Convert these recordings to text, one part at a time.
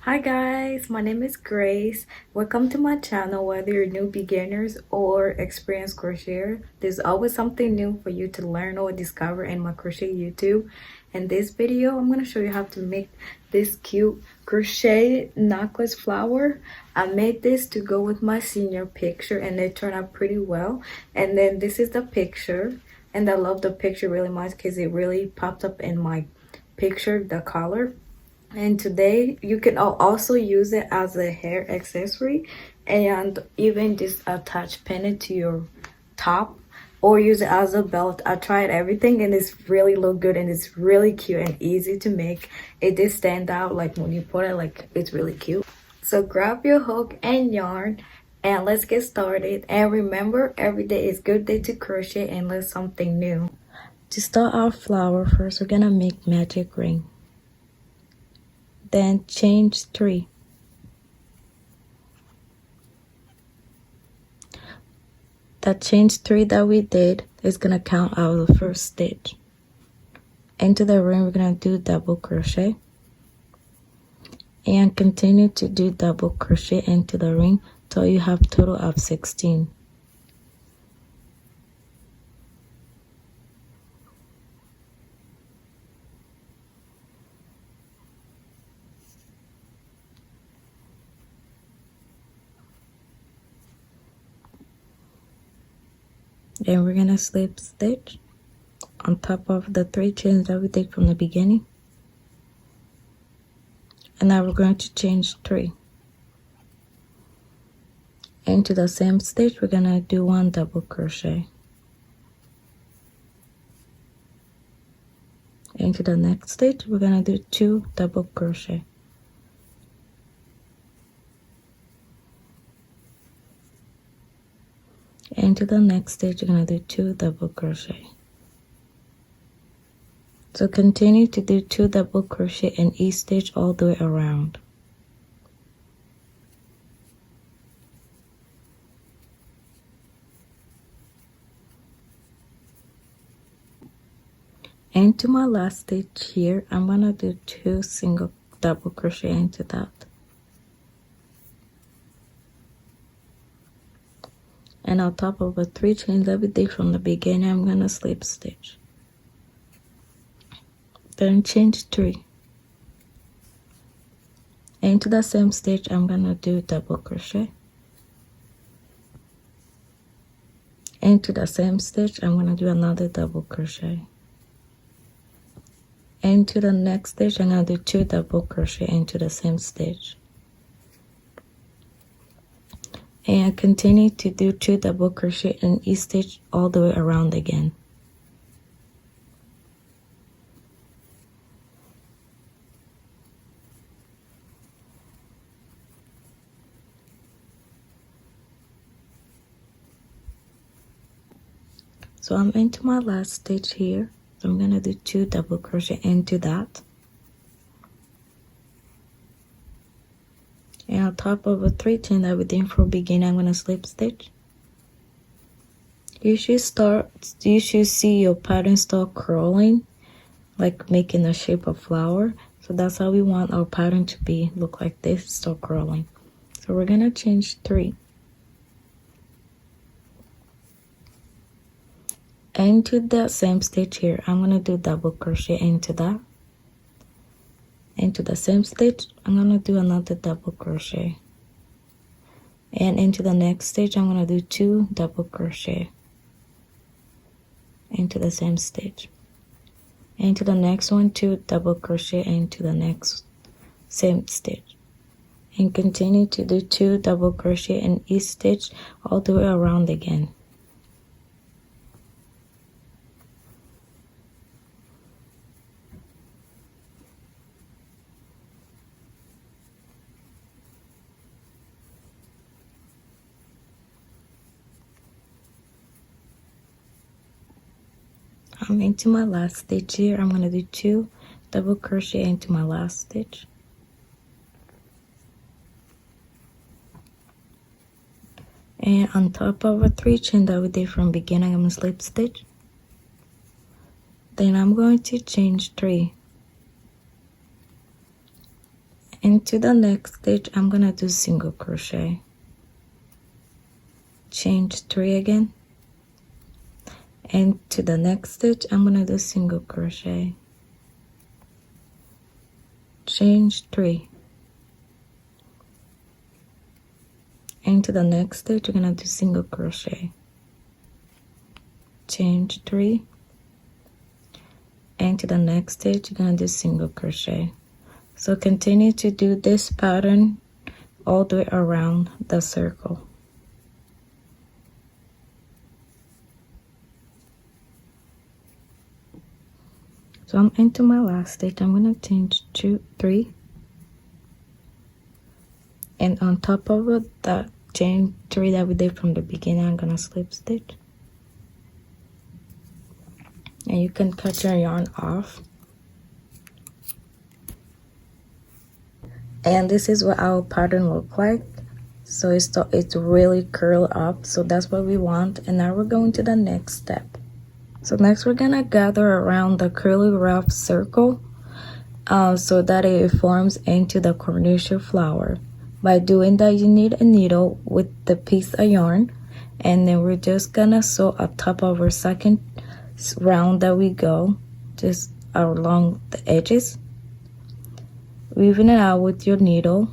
Hi guys, my name is Grace. Welcome to my channel. Whether you're new beginners or experienced crocheter, there's always something new for you to learn or discover in my crochet YouTube. In this video, I'm going to show you how to make this cute crochet necklace flower. I made this to go with my senior picture and it turned out pretty well. And then this is the picture, and I love the picture really much because it really popped up in my picture, the color. And today you can also use it as a hair accessory, and even just attach pin it to your top or use it as a belt. I tried everything and it's really look good and it's really cute and easy to make. It did stand out, like when you put it, like it's really cute. So grab your hook and yarn and let's get started. And remember, every day is good day to crochet and learn something new. To start our flower, first we're gonna make magic ring, then chain 3. That chain 3 that we did is gonna count out the first stitch. Into the ring we're gonna do double crochet and continue to do double crochet into the ring till you have total of 16. Then we're gonna slip stitch on top of the 3 chains that we did from the beginning. And now we're going to chain 3. Into the same stitch we're gonna do 1 double crochet. Into the next stitch we're gonna do 2 double crochet. Into the next stitch you're gonna do 2 double crochet. So continue to do 2 double crochet in each stitch all the way around. Into my last stitch here, I'm gonna do 2 single double crochet into that. And on top of the 3 chains that we did from the beginning, I'm gonna slip stitch. Then chain 3. Into the same stitch I'm gonna do double crochet. Into the same stitch I'm gonna do another double crochet. Into the next stitch I'm gonna do 2 double crochet into the same stitch. And continue to do 2 double crochet in each stitch all the way around again. So I'm into my last stitch here, so I'm gonna do 2 double crochet into that. And on top of a 3 chain that we did from beginning, I'm gonna slip stitch. You should see your pattern start curling, like making the shape of flower. So that's how we want our pattern to be, look like this, start curling. So we're gonna chain 3. Into that same stitch here, I'm gonna do double crochet into that. Into the same stitch I'm gonna do another double crochet, and into the next stitch I'm gonna do 2 double crochet into the same stitch. Into the next one, 2 double crochet into the next same stitch, and continue to do 2 double crochet in each stitch all the way around again. I'm into my last stitch here. I'm going to do 2 double crochet into my last stitch. And on top of a 3 chain that we did from beginning, I'm going to slip stitch. Then I'm going to chain 3. Into the next stitch, I'm gonna do single crochet, change 3 again, and to the next stitch I'm gonna do single crochet, change 3, and to the next stitch you're gonna do single crochet, change 3, and to the next stitch you're gonna do single crochet. So continue to do this pattern all the way around the circle. So I'm into my last stitch. I'm gonna change 2, 3, and on top of it, that chain 3 that we did from the beginning, I'm gonna slip stitch, and you can cut your yarn off. And this is what our pattern look like. So it's really curl up, so that's what we want. And now we're going to the next step. So next we're gonna gather around the curly wrap circle so that it forms into the carnation flower. By doing that, you need a needle with the piece of yarn, and then we're just gonna sew on top of our second round that we go, just along the edges, weaving it out with your needle.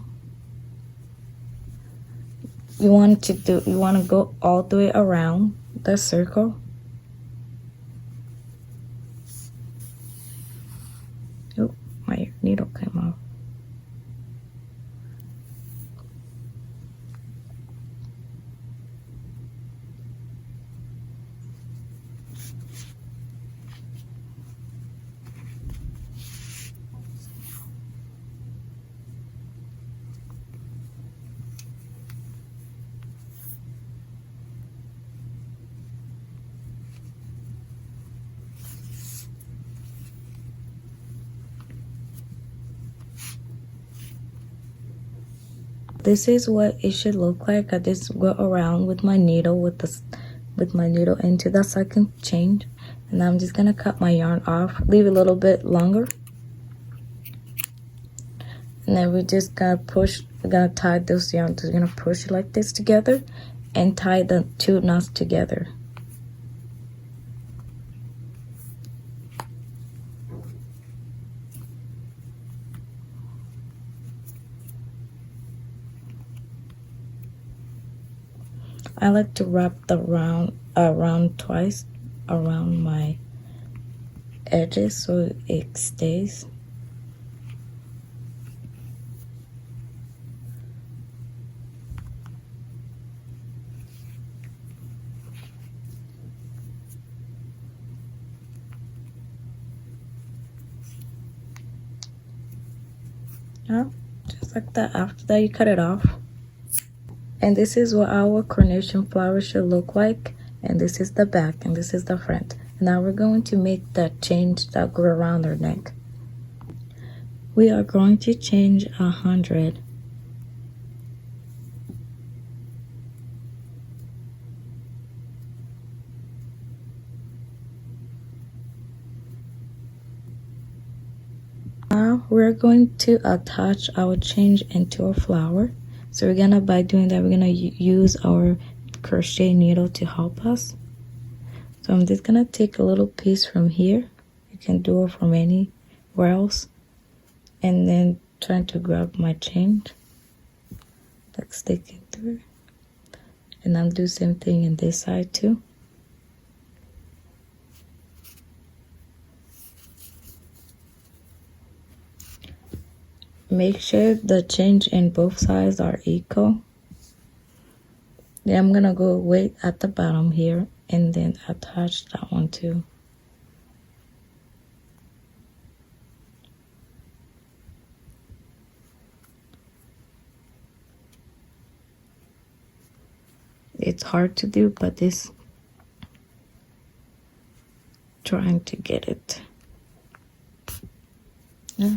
You want to go all the way around the circle. Oh, my needle came off. This is what it should look like. I just go around with my needle with my needle into the second chain, and I'm just gonna cut my yarn off, leave a little bit longer, and then we just gonna tie those yarns. We're gonna push it like this together and tie the 2 knots together. I like to wrap the round twice around my edges so it stays. Yeah, just like that. After that, you cut it off. And this is what our carnation flower should look like. And this is the back, and this is the front. Now we're going to make that change that go around our neck. We are going to change 100. Now we're going to attach our change into a flower. So we're gonna, by doing that, we're gonna use our crochet needle to help us. So I'm just gonna take a little piece from here. You can do it from anywhere else, and then trying to grab my chain, like sticking through, and I'll do the same thing in this side too. Make sure the change in both sides are equal. Then I'm gonna go way at the bottom here and then attach that one too. It's hard to do, but this trying to get it. Yeah.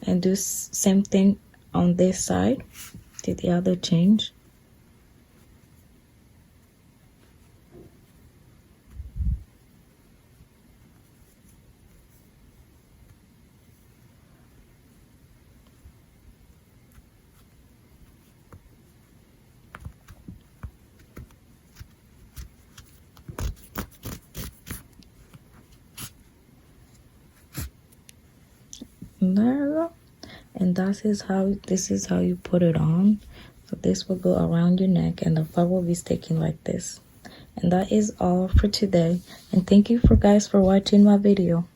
And do same thing on this side, to the other change. And there you go. And this is how you put it on. So this will go around your neck and the fur will be sticking like this. And that is all for today. And thank you guys for watching my video.